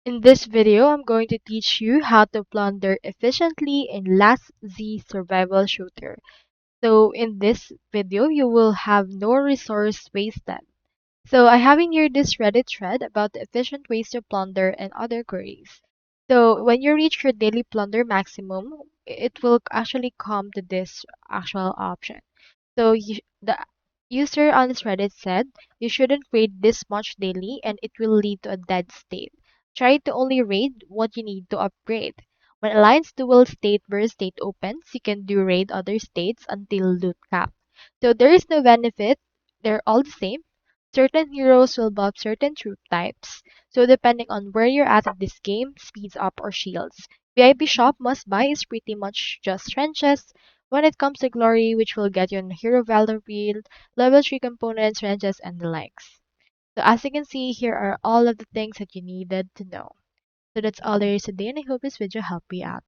In this video, I'm going to teach you how to plunder efficiently in Last Z survival shooter. So in this video, you will have no resource wasted. So I have in here this Reddit thread about the efficient ways to plunder and other queries. So when you reach your daily plunder maximum, it will actually come to this actual option. The user on this Reddit said you shouldn't raid this much daily and it will lead to a dead state. Try to only raid what you need to upgrade. When Alliance Dual State versus State opens, you can do raid other states until loot cap. So there is no benefit, they're all the same. Certain heroes will buff certain troop types, so depending on where you're at in this game, speeds up or shields. VIP shop must buy is pretty much just trenches. When it comes to glory, which will get you on hero valor build, level 3 components, trenches, and the likes. So as you can see, here are all of the things that you needed to know. So that's all there is today, and I hope this video helped you out.